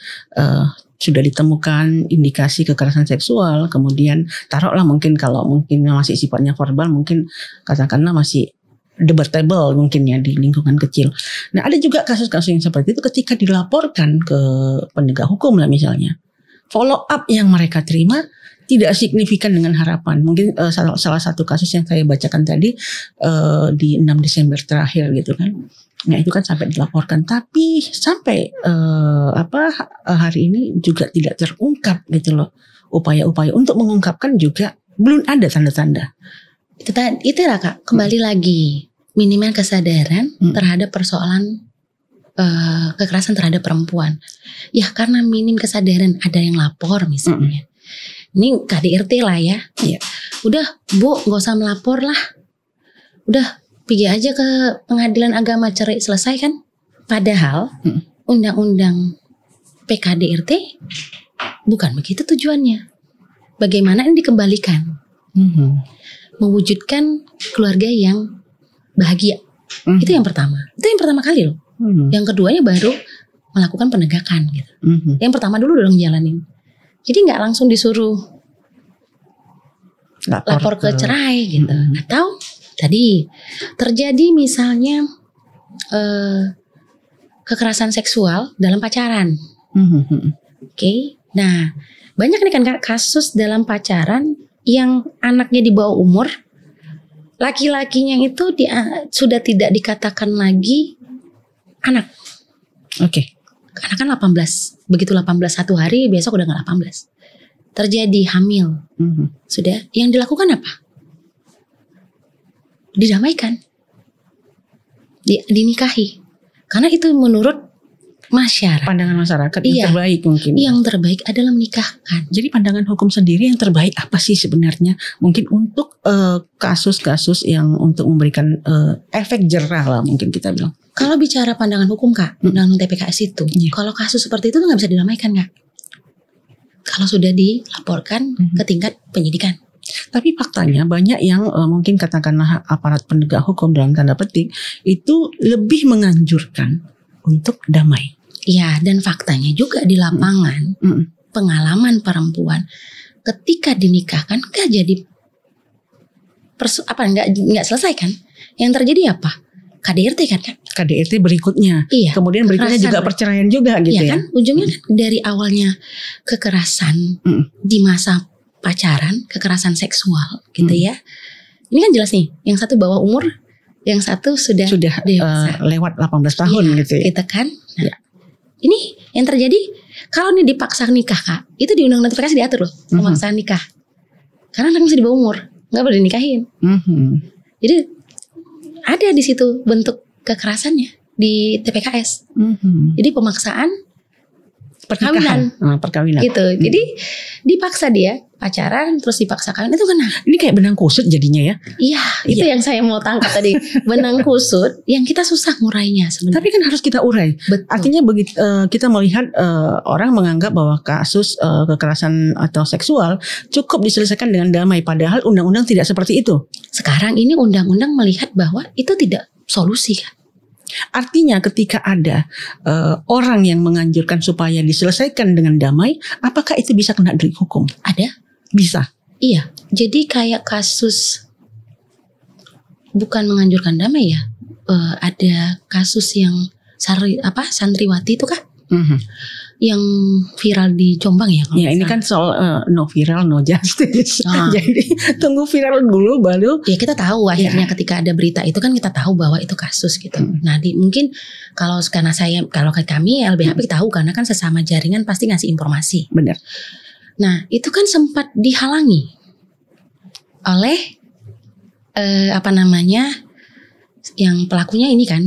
Speaker 2: sudah ditemukan indikasi kekerasan seksual, kemudian taruhlah mungkin kalau mungkin masih sifatnya verbal, mungkin katakanlah masih debatable mungkin ya di lingkungan kecil. Nah, ada juga kasus-kasus yang seperti itu ketika dilaporkan ke penegak hukum lah misalnya, follow up yang mereka terima tidak signifikan dengan harapan. Mungkin salah satu kasus yang saya bacakan tadi di 6 Desember terakhir gitu kan. Nah, itu kan sampai dilaporkan, tapi sampai hari ini juga tidak terungkap gitu loh. Upaya-upaya untuk mengungkapkan juga belum ada tanda-tanda.
Speaker 1: Itulah Kak, kembali lagi minimal kesadaran terhadap persoalan kekerasan terhadap perempuan. Ya karena minim kesadaran, ada yang lapor misalnya. Ini KDRT lah ya.
Speaker 2: Iya.
Speaker 1: Udah Bu, gak usah melapor lah. Udah pergi aja ke pengadilan agama, cerai, selesai kan. Padahal undang-undang PKDRT bukan begitu tujuannya. Bagaimana ini dikembalikan, mewujudkan keluarga yang bahagia. Itu yang pertama. Itu yang pertama kali loh. Yang keduanya baru melakukan penegakan gitu. Yang pertama dulu dong jalanin. Jadi nggak langsung disuruh lapor ke cerai gitu. Atau tadi terjadi misalnya kekerasan seksual dalam pacaran. Oke. Nah, banyak nih kan kasus dalam pacaran yang anaknya di bawah umur, laki-lakinya itu sudah tidak dikatakan lagi anak.
Speaker 2: Oke.
Speaker 1: Karena kan 18, begitu 18 satu hari, besok udah gak 18. Terjadi hamil. Sudah, yang dilakukan apa? Didamaikan. Dinikahi. Karena itu menurut masyarakat.
Speaker 2: Pandangan masyarakat yang terbaik mungkin.
Speaker 1: Yang terbaik adalah menikahkan.
Speaker 2: Jadi pandangan hukum sendiri yang terbaik apa sih sebenarnya? Mungkin untuk kasus-kasus yang untuk memberikan efek jerah lah mungkin kita bilang.
Speaker 1: Kalau bicara pandangan hukum Kak, undang-undang TPKS itu, kalau kasus seperti itu tuh nggak bisa didamaikan Kak. Kalau sudah dilaporkan ke tingkat penyidikan.
Speaker 2: Tapi faktanya banyak yang mungkin katakanlah aparat penegak hukum dalam tanda petik itu lebih menganjurkan untuk damai.
Speaker 1: Iya, dan faktanya juga di lapangan pengalaman perempuan ketika dinikahkan nggak jadi nggak selesai kan? Yang terjadi apa? KDRT kan Kak?
Speaker 2: KDRT berikutnya.
Speaker 1: Iya.
Speaker 2: Kemudian berikutnya juga perceraian juga gitu ya.
Speaker 1: Kan ujungnya kan dari awalnya kekerasan di masa pacaran, kekerasan seksual gitu ya. Ini kan jelas nih, yang satu bawah umur, yang satu sudah
Speaker 2: lewat 18 tahun gitu ya.
Speaker 1: Gitu kan. Nah, ini yang terjadi kalau ini dipaksa nikah Kak, itu di undang-undang TPKS diatur loh, pemaksaan nikah. Karena anak masih di bawah umur, nggak boleh dinikahin. Jadi ada di situ bentuk kekerasannya di TPKS. Jadi pemaksaan perkawinan. Gitu. Jadi dipaksa dia pacaran terus dipaksa kawin, itu kan.
Speaker 2: Ini kayak benang kusut jadinya ya.
Speaker 1: Iya, itu yang saya mau tangkap tadi. Benang kusut yang kita susah ngurainya sebenarnya.
Speaker 2: Tapi kan harus kita urai.
Speaker 1: Betul.
Speaker 2: Artinya begitu kita melihat orang menganggap bahwa kasus kekerasan atau seksual cukup diselesaikan dengan damai, padahal undang-undang tidak seperti itu.
Speaker 1: Sekarang ini undang-undang melihat bahwa itu tidak solusi kan.
Speaker 2: Artinya ketika ada orang yang menganjurkan supaya diselesaikan dengan damai, apakah itu bisa kena delik hukum?
Speaker 1: Ada?
Speaker 2: Bisa.
Speaker 1: Iya. Jadi kayak kasus bukan menganjurkan damai ya. Ada kasus yang santriwati itu kah? Yang viral di Jombang ya?
Speaker 2: Ya ini kan soal no viral no justice. Jadi tunggu viral dulu baru.
Speaker 1: Ya kita tahu akhirnya ketika ada berita itu kan kita tahu bahwa itu kasus gitu. Nah mungkin kalau kami LBHP tahu karena kan sesama jaringan pasti ngasih informasi.
Speaker 2: Benar.
Speaker 1: Nah itu kan sempat dihalangi oleh yang pelakunya ini kan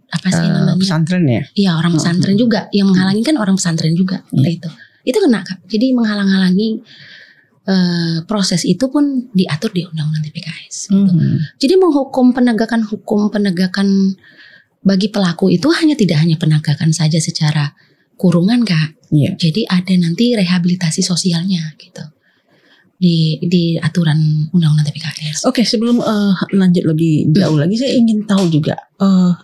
Speaker 1: apa sih namanya?
Speaker 2: Pesantren ya?
Speaker 1: Iya orang pesantren juga. Yang menghalangi kan orang pesantren juga. Itu kena Kak. Jadi menghalang-halangi proses itu pun diatur di Undang-Undang TPKS. Gitu. Jadi penegakan hukum bagi pelaku itu tidak hanya penegakan saja secara kurungan Kak. Jadi ada nanti rehabilitasi sosialnya gitu. Di aturan Undang-Undang TPKS.
Speaker 2: Oke, sebelum lanjut lebih jauh lagi, saya ingin tahu juga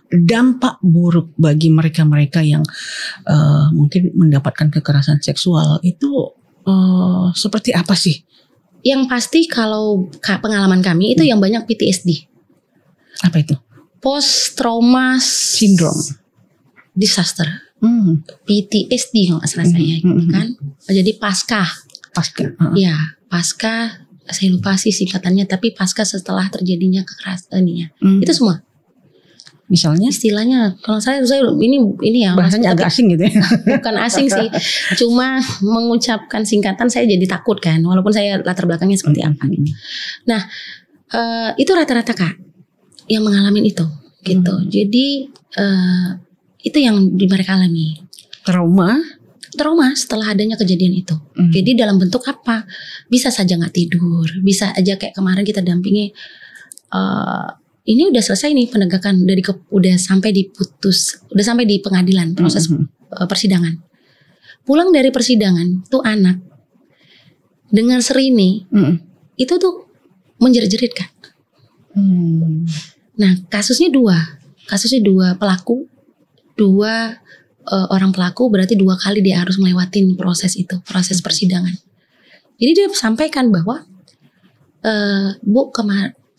Speaker 2: dampak buruk bagi mereka-mereka yang mungkin mendapatkan kekerasan seksual itu seperti apa sih?
Speaker 1: Yang pasti kalau pengalaman kami itu yang banyak PTSD.
Speaker 2: Apa itu?
Speaker 1: Post trauma syndrome disaster. PTSD kalau nggak salah saya, kan? Jadi pasca. Ya, pasca, saya lupa sih singkatannya, tapi pasca setelah terjadinya kekerasan itu semua.
Speaker 2: Misalnya
Speaker 1: istilahnya kalau saya ini ya
Speaker 2: bahasanya agak asing gitu ya.
Speaker 1: Bukan asing sih, cuma mengucapkan singkatan saya jadi takut kan, walaupun saya latar belakangnya seperti apa. Nah, itu rata-rata Kak yang mengalami itu gitu. Jadi itu yang mereka alami. Trauma setelah adanya kejadian itu. Jadi dalam bentuk apa? Bisa saja nggak tidur, bisa aja kayak kemarin kita dampingi. Ini udah selesai nih penegakan udah sampai di pengadilan proses persidangan. Pulang dari persidangan tuh anak dengan Serini itu tuh menjerit-jerit Kak. Nah kasusnya dua pelaku, orang pelaku berarti 2 kali dia harus melewatin proses persidangan. Jadi dia sampaikan bahwa Bu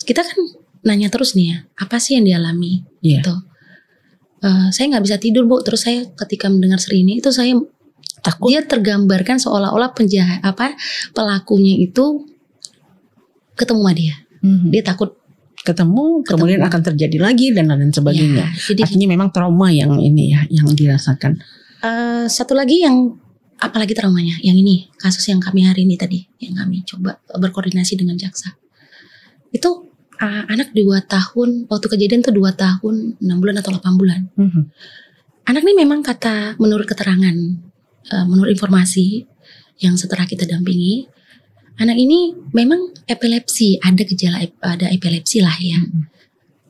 Speaker 1: kita kan nanya terus nih ya, apa sih yang dialami gitu. Saya nggak bisa tidur Bu, terus saya ketika mendengar Serini itu saya takut. Dia tergambarkan seolah-olah pelakunya itu ketemu sama dia. Dia takut
Speaker 2: ketemu, kemudian akan terjadi lagi dan lain sebagainya. Jadi, artinya memang trauma yang ini ya, yang dirasakan.
Speaker 1: Satu lagi yang apalagi traumanya, yang ini kasus yang kami hari ini tadi, yang kami coba berkoordinasi dengan jaksa. Itu anak 2 tahun, waktu kejadian tuh 2 tahun 6 bulan atau 8 bulan. Anak ini memang menurut keterangan, menurut informasi yang setelah kita dampingi, anak ini memang epilepsi, ada gejala epilepsi lah ya.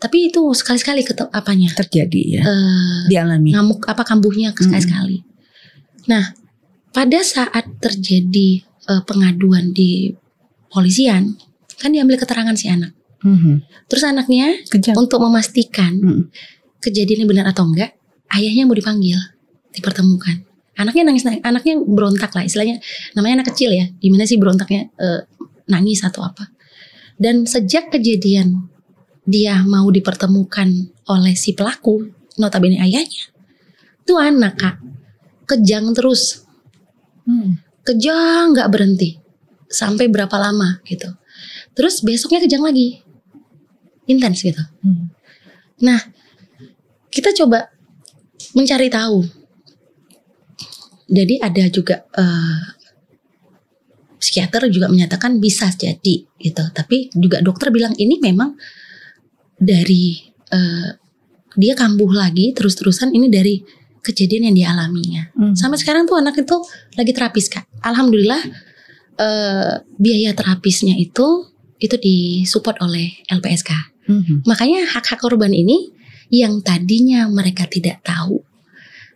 Speaker 1: Tapi itu sekali-sekali
Speaker 2: terjadi ya, dialami.
Speaker 1: Ngamuk kambuhnya sekali-sekali. Nah, pada saat terjadi pengaduan di polisian, kan diambil keterangan si anak. Terus anaknya untuk memastikan kejadiannya benar atau enggak, ayahnya mau dipanggil, dipertemukan. Anaknya nangis, anaknya berontak lah istilahnya, namanya anak kecil ya, gimana sih berontaknya, nangis atau apa. Dan sejak kejadian dia mau dipertemukan oleh si pelaku, notabene ayahnya, tuh anak Kak kejang terus, kejang nggak berhenti sampai berapa lama gitu. Terus besoknya kejang lagi, intens gitu. Nah kita coba mencari tahu. Jadi ada juga psikiater juga menyatakan bisa jadi gitu, tapi juga dokter bilang ini memang dari dia kambuh lagi terus-terusan, ini dari kejadian yang dialaminya. Sampai sekarang tuh anak itu lagi terapis Kak. Alhamdulillah biaya terapisnya itu disupport oleh LPSK. Makanya hak-hak korban ini yang tadinya mereka tidak tahu,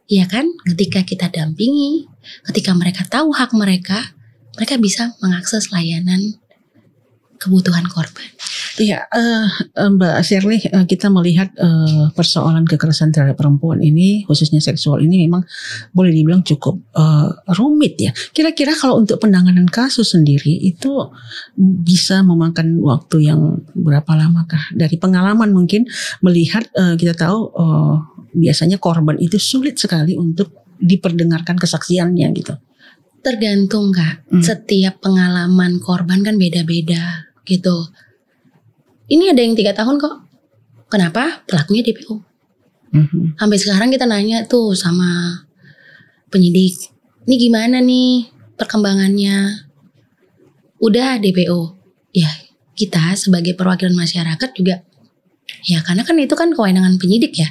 Speaker 1: ya kan, ketika kita dampingi, ketika mereka tahu hak mereka bisa mengakses layanan kebutuhan korban.
Speaker 2: Iya, Mbak Shirley, kita melihat persoalan kekerasan terhadap perempuan ini, khususnya seksual ini memang boleh dibilang cukup rumit ya. Kira-kira kalau untuk penanganan kasus sendiri itu bisa memakan waktu yang berapa lamakah? Dari pengalaman mungkin melihat kita tahu biasanya korban itu sulit sekali untuk diperdengarkan kesaksiannya gitu.
Speaker 1: Tergantung Kak, setiap pengalaman korban kan beda-beda gitu. Ini ada yang 3 tahun kok. Kenapa? Pelakunya DPO. Sampai sekarang kita nanya tuh sama penyidik, ini gimana nih perkembangannya? Udah DPO. Ya kita sebagai perwakilan masyarakat juga, ya karena kan itu kan kewenangan penyidik ya,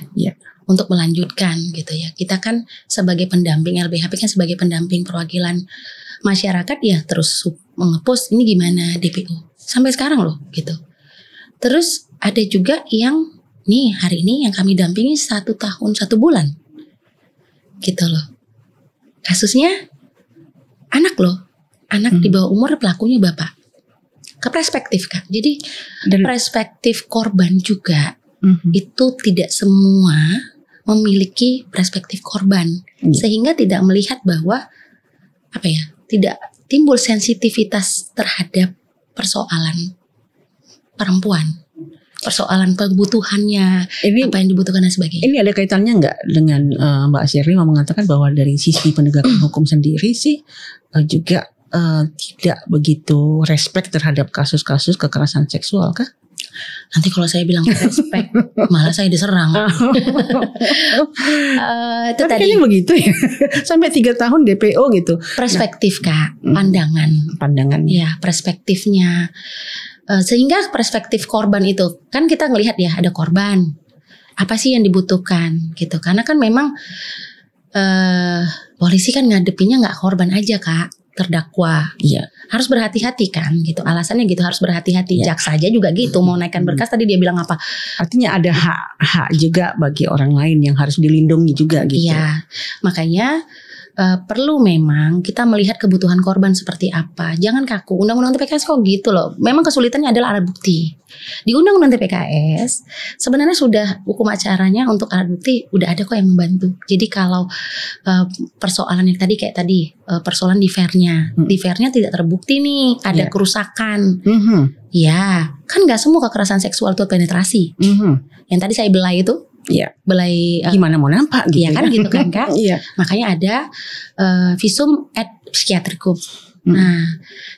Speaker 1: untuk melanjutkan gitu ya. Kita kan sebagai pendamping, LBHP kan sebagai pendamping perwakilan masyarakat ya terus mengepus ini gimana DPO. Sampai sekarang loh gitu. Terus ada juga yang nih hari ini yang kami dampingi 1 tahun 1 bulan gitu loh. Kasusnya anak loh, anak di bawah umur, pelakunya bapak. Ke perspektif Kak. Jadi perspektif korban juga itu tidak semua memiliki perspektif korban, sehingga tidak melihat bahwa apa ya, tidak timbul sensitivitas terhadap persoalan perempuan, persoalan kebutuhannya, apa yang dibutuhkan dan sebagainya.
Speaker 2: Ini ada kaitannya nggak dengan Mbak Shirley mau mengatakan bahwa dari sisi penegakan hukum sendiri sih juga tidak begitu respect terhadap kasus-kasus kekerasan seksual kah?
Speaker 1: Nanti kalau saya bilang respect, malah saya diserang. Itu
Speaker 2: tapi
Speaker 1: tadi
Speaker 2: kayaknya begitu ya. Sampai 3 tahun DPO gitu.
Speaker 1: Perspektif Kak, pandangan. Ya, perspektifnya. Sehingga perspektif korban itu kan kita ngelihat ya, ada korban, apa sih yang dibutuhkan gitu. Karena kan memang polisi kan ngadepinnya nggak korban aja Kak, terdakwa. Iya. Harus berhati-hati kan gitu. Alasannya gitu, harus berhati-hati. Jaksa aja juga gitu, mau naikkan berkas tadi dia bilang apa?
Speaker 2: Artinya ada hak juga bagi orang lain yang harus dilindungi juga gitu.
Speaker 1: Iya. Makanya perlu memang kita melihat kebutuhan korban seperti apa. Jangan kaku. Undang-undang TPKS kok gitu loh. Memang kesulitannya adalah alat bukti. Di Undang-Undang TPKS sebenarnya sudah hukum acaranya untuk alat bukti udah ada kok yang membantu. Jadi kalau persoalan yang tadi kayak tadi persoalan di fairnya tidak terbukti nih, ada kerusakan. Ya, kan nggak semua kekerasan seksual itu penetrasi. Yang tadi saya belai itu.
Speaker 2: Iya,
Speaker 1: belai
Speaker 2: gimana mau nampak gitu.
Speaker 1: Iya kan gitu kan Kak.
Speaker 2: Iya.
Speaker 1: Makanya ada visum et psikiatrikum. Nah,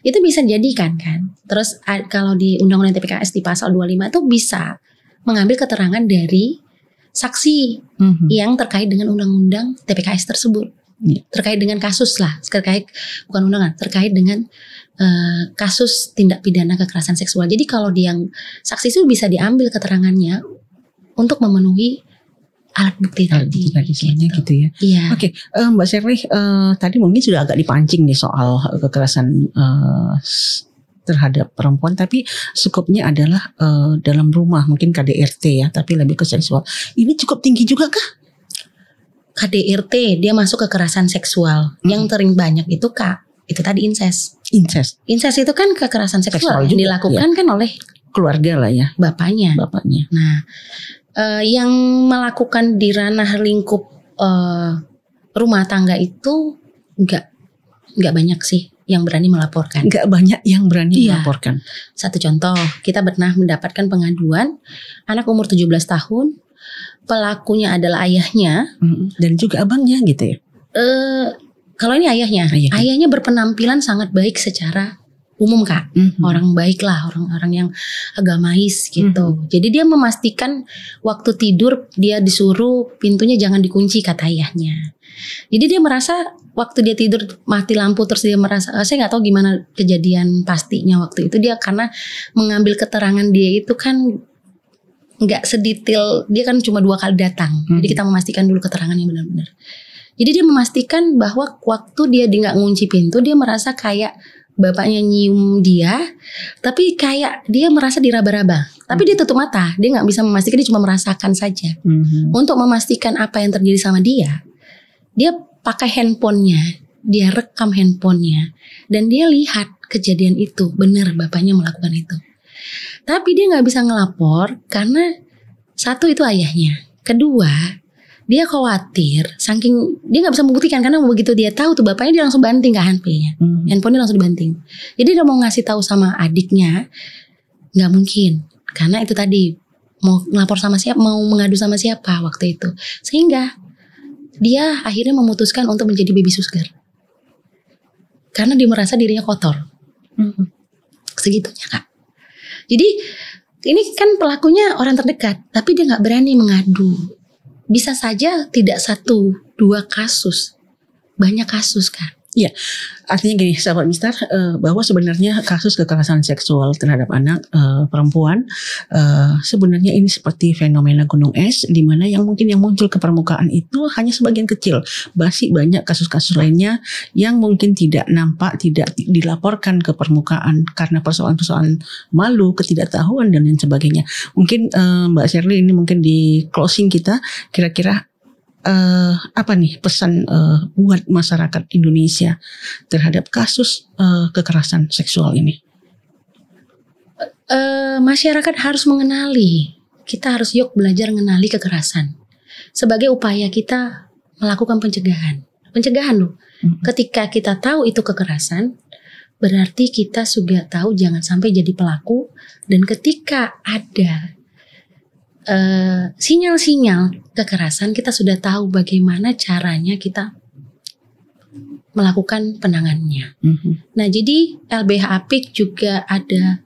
Speaker 1: itu bisa dijadikan kan. Terus kalau di Undang-Undang TPKS di pasal 25 itu bisa mengambil keterangan dari saksi yang terkait dengan Undang-Undang TPKS tersebut. Terkait dengan kasus lah, bukan undangan, terkait dengan kasus tindak pidana kekerasan seksual. Jadi kalau yang saksi itu bisa diambil keterangannya untuk memenuhi alat bukti tadi
Speaker 2: gitu ya.
Speaker 1: Iya.
Speaker 2: Oke, Mbak Shirley tadi mungkin sudah agak dipancing nih soal kekerasan terhadap perempuan, tapi skupnya adalah dalam rumah, mungkin KDRT ya, tapi lebih ke seksual. Ini cukup tinggi juga kah?
Speaker 1: KDRT dia masuk kekerasan seksual. Yang sering banyak itu Kak, itu tadi incest. Incest itu kan kekerasan seksual yang dilakukan kan oleh
Speaker 2: keluarga lah ya,
Speaker 1: bapaknya. Nah, yang melakukan di ranah lingkup rumah tangga itu nggak banyak sih yang berani melaporkan.
Speaker 2: Nggak banyak yang berani melaporkan.
Speaker 1: Satu contoh, kita pernah mendapatkan pengaduan anak umur 17 tahun, pelakunya adalah ayahnya
Speaker 2: dan juga abangnya gitu ya.
Speaker 1: Kalau ini ayahnya berpenampilan sangat baik secara umum Kak, orang baik lah, orang-orang yang agamais gitu. Jadi dia memastikan waktu tidur dia disuruh pintunya jangan dikunci kata ayahnya. Jadi dia merasa waktu dia tidur mati lampu, terus dia merasa saya nggak tahu gimana kejadian pastinya waktu itu, dia karena mengambil keterangan dia itu kan nggak sedetail, dia kan cuma 2 kali datang. Jadi kita memastikan dulu keterangan yang benar-benar. Jadi dia memastikan bahwa waktu dia nggak ngunci pintu, dia merasa kayak bapaknya nyium dia, tapi kayak dia merasa diraba-raba. Tapi dia tutup mata, dia nggak bisa memastikan, dia cuma merasakan saja. Untuk memastikan apa yang terjadi sama dia pakai handphonenya, dia rekam handphonenya, dan dia lihat kejadian itu benar bapaknya melakukan itu. Tapi dia nggak bisa ngelapor karena satu itu ayahnya, kedua dia khawatir, saking dia nggak bisa membuktikan karena begitu dia tahu tuh bapaknya dia langsung banting ke HP-nya, handphonenya langsung dibanting. Jadi dia mau ngasih tahu sama adiknya nggak mungkin karena itu tadi mau ngelapor sama siapa, mau mengadu sama siapa waktu itu, sehingga dia akhirnya memutuskan untuk menjadi baby sugar karena dia merasa dirinya kotor. Segitunya Kak. Jadi ini kan pelakunya orang terdekat, tapi dia nggak berani mengadu. Bisa saja tidak 1-2 kasus, banyak kasus kan.
Speaker 2: Iya, artinya gini sahabat Mister, bahwa sebenarnya kasus kekerasan seksual terhadap anak perempuan sebenarnya ini seperti fenomena gunung es, di mana yang muncul ke permukaan itu hanya sebagian kecil. Masih banyak kasus-kasus lainnya yang mungkin tidak nampak, tidak dilaporkan ke permukaan karena persoalan-persoalan malu, ketidaktahuan dan lain sebagainya. Mungkin Mbak Shirley ini mungkin di closing kita kira-kira apa nih pesan buat masyarakat Indonesia terhadap kasus kekerasan seksual ini?
Speaker 1: Masyarakat harus mengenali, kita harus belajar mengenali kekerasan sebagai upaya kita melakukan pencegahan loh. Ketika kita tahu itu kekerasan, berarti kita juga tahu jangan sampai jadi pelaku, dan ketika ada sinyal-sinyal kekerasan, kita sudah tahu bagaimana caranya kita melakukan penanganannya. Nah, jadi LBH Apik juga ada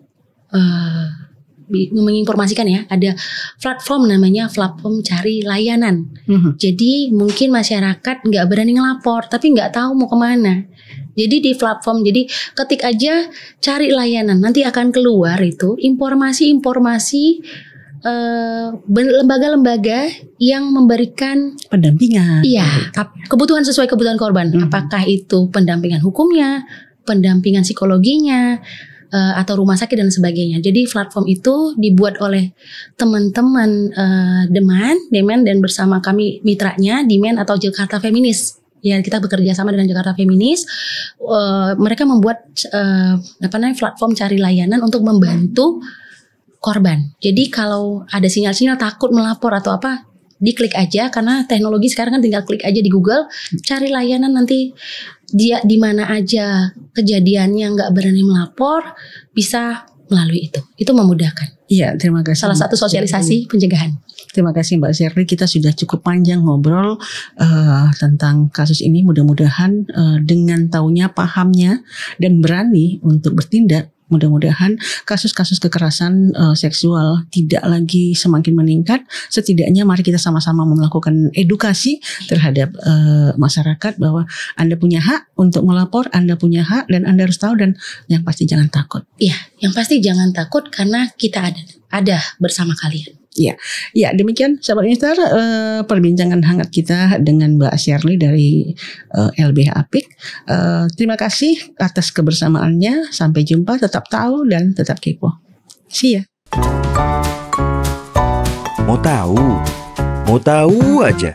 Speaker 1: menginformasikan ya, ada platform namanya platform cari layanan. Jadi mungkin masyarakat nggak berani ngelapor, tapi nggak tahu mau kemana. Jadi di platform, jadi ketik aja cari layanan, nanti akan keluar itu informasi-informasi lembaga-lembaga yang memberikan
Speaker 2: pendampingan.
Speaker 1: Iya, kebutuhan sesuai kebutuhan korban. Apakah itu pendampingan hukumnya, pendampingan psikologinya, atau rumah sakit dan sebagainya. Jadi platform itu dibuat oleh teman-teman Deman dan bersama kami mitranya Dimen atau Jakarta Feminis. Ya, kita bekerja sama dengan Jakarta Feminis. Mereka membuat platform cari layanan untuk membantu korban. Jadi kalau ada sinyal-sinyal takut melapor atau apa, diklik aja, karena teknologi sekarang kan tinggal klik aja di Google, cari layanan, nanti dia di mana aja kejadiannya nggak berani melapor, bisa melalui itu. Itu memudahkan.
Speaker 2: Iya, terima kasih.
Speaker 1: Salah satu sosialisasi pencegahan.
Speaker 2: Terima kasih Mbak Shirley. Kita sudah cukup panjang ngobrol tentang kasus ini. Mudah-mudahan dengan taunya, pahamnya, dan berani untuk bertindak, mudah-mudahan kasus-kasus kekerasan seksual tidak lagi semakin meningkat. Setidaknya mari kita sama-sama melakukan edukasi terhadap masyarakat bahwa Anda punya hak untuk melapor, Anda punya hak dan Anda harus tahu, dan yang pasti jangan takut.
Speaker 1: Iya, yang pasti jangan takut karena kita ada bersama kalian.
Speaker 2: Ya, demikian sahabat Mister, perbincangan hangat kita dengan Mbak Shirley dari LBH Apik. Terima kasih atas kebersamaannya. Sampai jumpa, tetap tahu dan tetap kepo. See ya.
Speaker 3: Mau tahu aja.